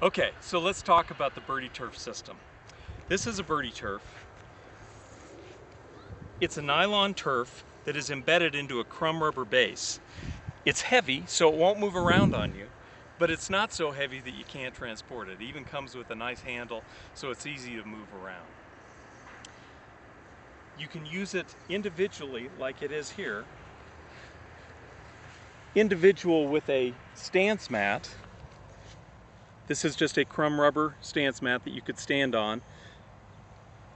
Okay, so let's talk about the BirdieTurf system. This is a BirdieTurf. It's a nylon turf that is embedded into a crumb rubber base. It's heavy, so it won't move around on you, but it's not so heavy that you can't transport it. It even comes with a nice handle, so it's easy to move around. You can use it individually, like it is here. Individual with a stance mat. This is just a crumb rubber stance mat that you could stand on.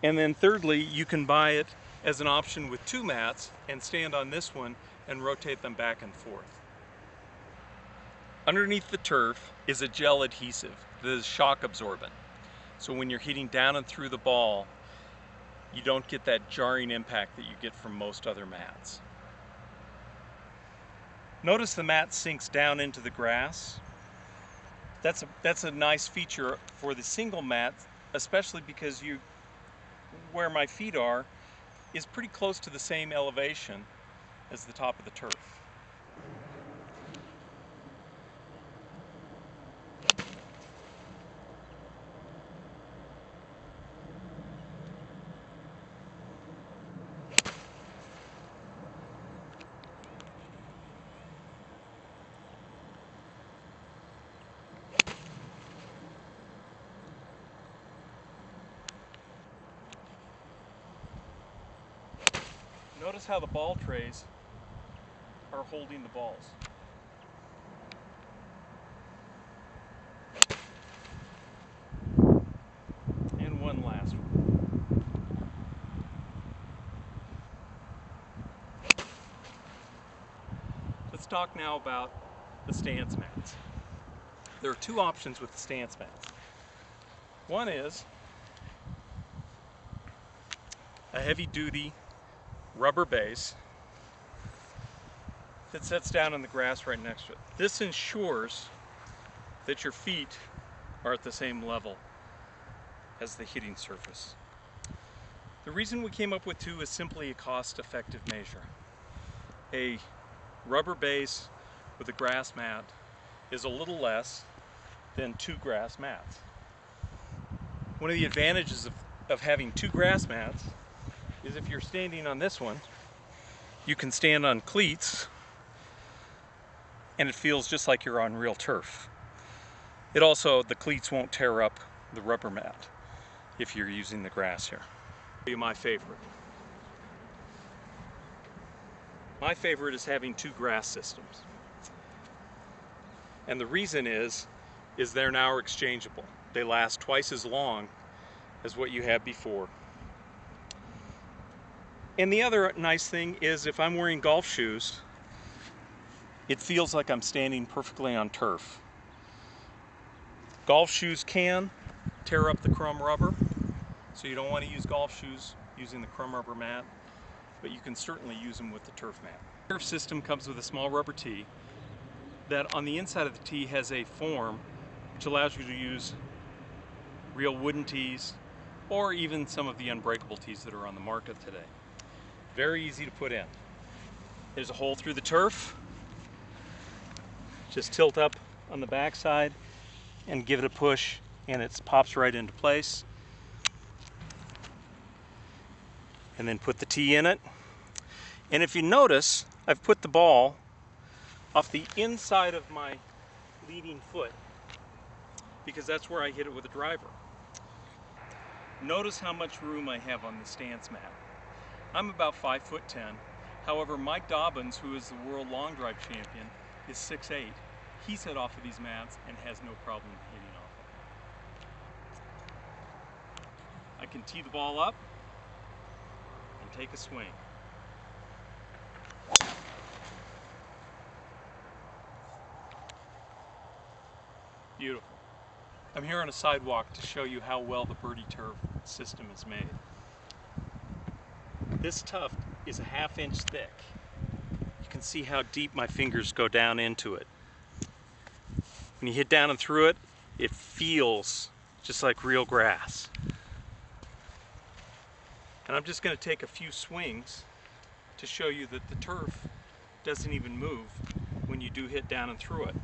And then thirdly, you can buy it as an option with two mats and stand on this one and rotate them back and forth. Underneath the turf is a gel adhesive that is shock absorbent. So when you're hitting down and through the ball, you don't get that jarring impact that you get from most other mats. Notice the mat sinks down into the grass. That's a nice feature for the single mat, especially because where my feet are is pretty close to the same elevation as the top of the turf. Notice how the ball trays are holding the balls. And one last one. Let's talk now about the stance mats. There are two options with the stance mats. One is a heavy-duty rubber base that sets down in the grass right next to it. This ensures that your feet are at the same level as the hitting surface. The reason we came up with two is simply a cost-effective measure. A rubber base with a grass mat is a little less than two grass mats. One of the advantages of having two grass mats is if you're standing on this one, you can stand on cleats and it feels just like you're on real turf. It also, the cleats won't tear up the rubber mat if you're using the grass here. I'll tell you my favorite. My favorite is having two grass systems. And the reason is they're now exchangeable. They last twice as long as what you had before. And the other nice thing is if I'm wearing golf shoes, it feels like I'm standing perfectly on turf. Golf shoes can tear up the crumb rubber, so you don't want to use golf shoes using the crumb rubber mat, but you can certainly use them with the turf mat. The turf system comes with a small rubber tee that on the inside of the tee has a form which allows you to use real wooden tees or even some of the unbreakable tees that are on the market today. Very easy to put in. There's a hole through the turf. Just tilt up on the back side and give it a push and it pops right into place. And then put the tee in it. And if you notice, I've put the ball off the inside of my leading foot because that's where I hit it with a driver. Notice how much room I have on the stance mat. I'm about 5'10". However, Mike Dobbins, who is the world long drive champion, is 6'8". He's hit off of these mats and has no problem hitting off of them. I can tee the ball up and take a swing. Beautiful. I'm here on a sidewalk to show you how well the BirdieTurf system is made. This tuft is a ½ inch thick. You can see how deep my fingers go down into it. When you hit down and through it, it feels just like real grass. And I'm just going to take a few swings to show you that the turf doesn't even move when you do hit down and through it.